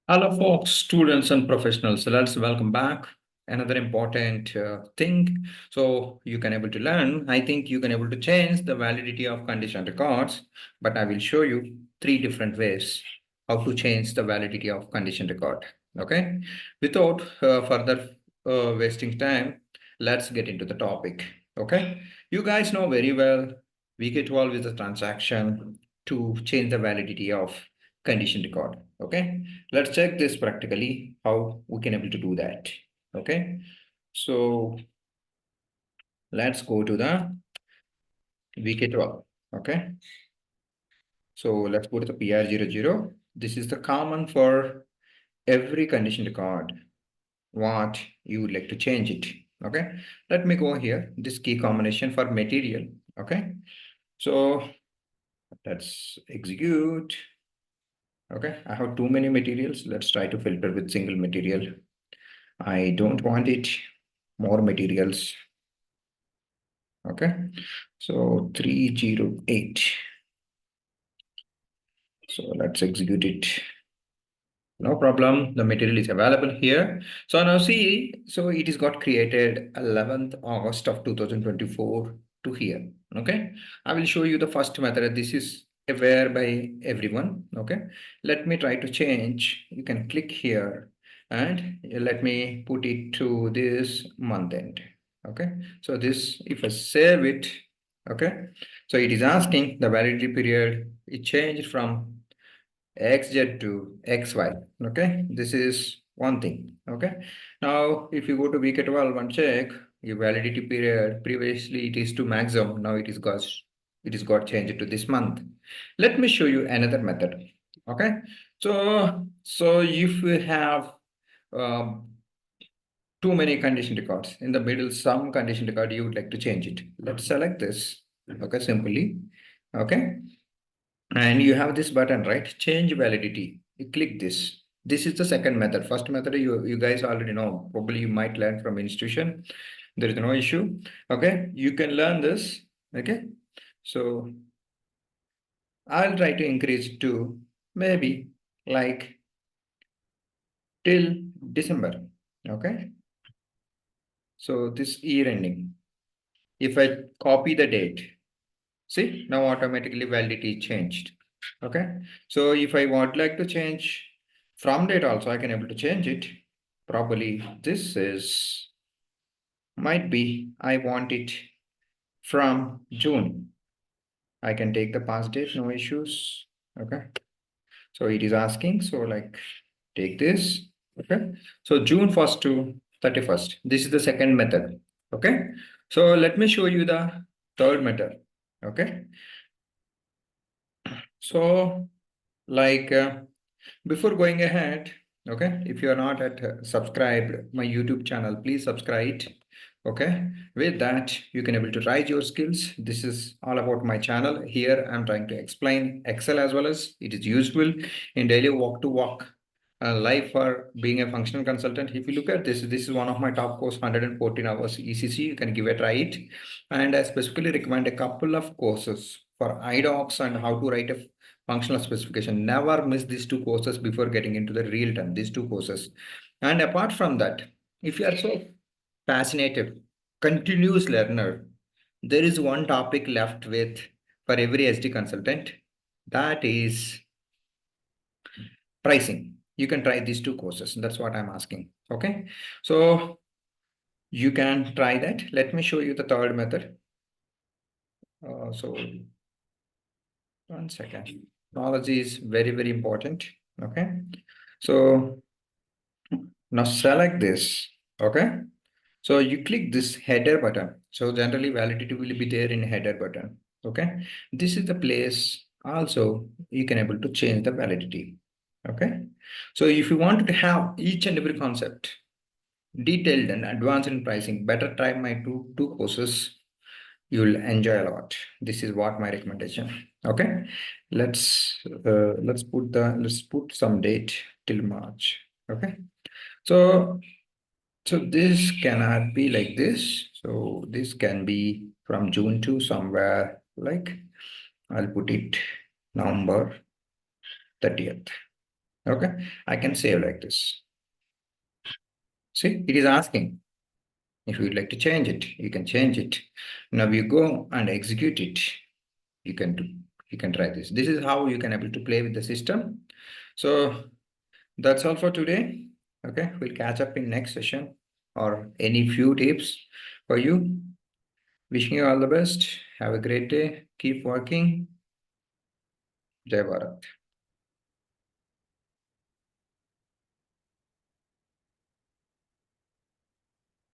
Hello, folks, students and professionals. So let's welcome back. Another important thing. So you can able to learn. I think you can able to change the validity of condition records, but I will show you three different ways how to change the validity of condition record. Okay. Without further wasting time, let's get into the topic. Okay. You guys know very well VK12 is a transaction to change the validity of condition record. Okay. Let's check this practically, how we can able to do that. Okay. So let's go to the VK12. Okay. So let's go to the PR00. This is the common for every condition record, what you would like to change it. Okay. Let me go here, this key combination for material. Okay. So let's execute. Okay. I have too many materials. Let's try to filter with single material. I don't want it more materials. Okay, so 308. So let's execute it. No problem. The material is available here. So now see, so it is got created 11th August of 2024 to here. Okay, I will show you the first method. This is aware by everyone. Okay, let me try to change. You can click here and let me put it to this month end. Okay, so this, if I save it, okay, so it is asking the validity period. It changed from XZ to XY. Okay, this is one thing. Okay, now if you go to VK12 and check your validity period, previously it is to maximum, now it is got changed to this month. Let me show you another method. Okay, so if you have um, too many condition records in the middle, some condition record you would like to change it. Let's select this. Okay, simply. Okay, and you have this button, right? Change validity. You click this. This is the second method. First method you guys already know. Probably you might learn from institution. There is no issue. Okay, you can learn this. Okay, so I'll try to increase it to maybe like till December. Okay, so this year ending. If I copy the date, see now automatically validity changed. Okay, so if I want like to change from date also, I can able to change it. Probably this is might be I want it from June. I can take the past date, no issues. Okay, so it is asking, so like take this. Okay, so June 1st to 31st. This is the second method. Okay, so let me show you the third method. Okay, so like before going ahead, okay, if you are not at subscribed my YouTube channel, please subscribe. Okay, with that you can able to rise your skills. This is all about my channel. Here I'm trying to explain Excel as well as it is useful in daily walk to walk life for being a functional consultant. If you look at this, this is one of my top course, 114 hours ECC. You can give it a try it, and I specifically recommend a couple of courses for idocs and how to write a functional specification. Never miss these two courses before getting into the real time, these two courses. And apart from that, if you are so fascinated, continuous learner, there is one topic left with for every SD consultant, that is pricing. You can try these two courses. That's what I'm asking. Okay, so you can try that. Let me show you the third method. So one second. Technology is very, very important. Okay, so now select this. Okay, so you click this header button. So generally validity will be there in header button. Okay, this is the place also you can able to change the validity. Okay, so if you want to have each and every concept detailed and advanced in pricing, better try my two courses. You'll enjoy a lot. This is what my recommendation. Okay, let's put some date till March. Okay, so this cannot be like this. So this can be from June to somewhere like I'll put it November 30th. Okay, I can save like this. See, it is asking. If you would like to change it, you can change it. Now you go and execute it. You can try this. This is how you can able to play with the system. So that's all for today. Okay, we'll catch up in next session or any few tips for you. Wishing you all the best. Have a great day. Keep working. Jai Bharat.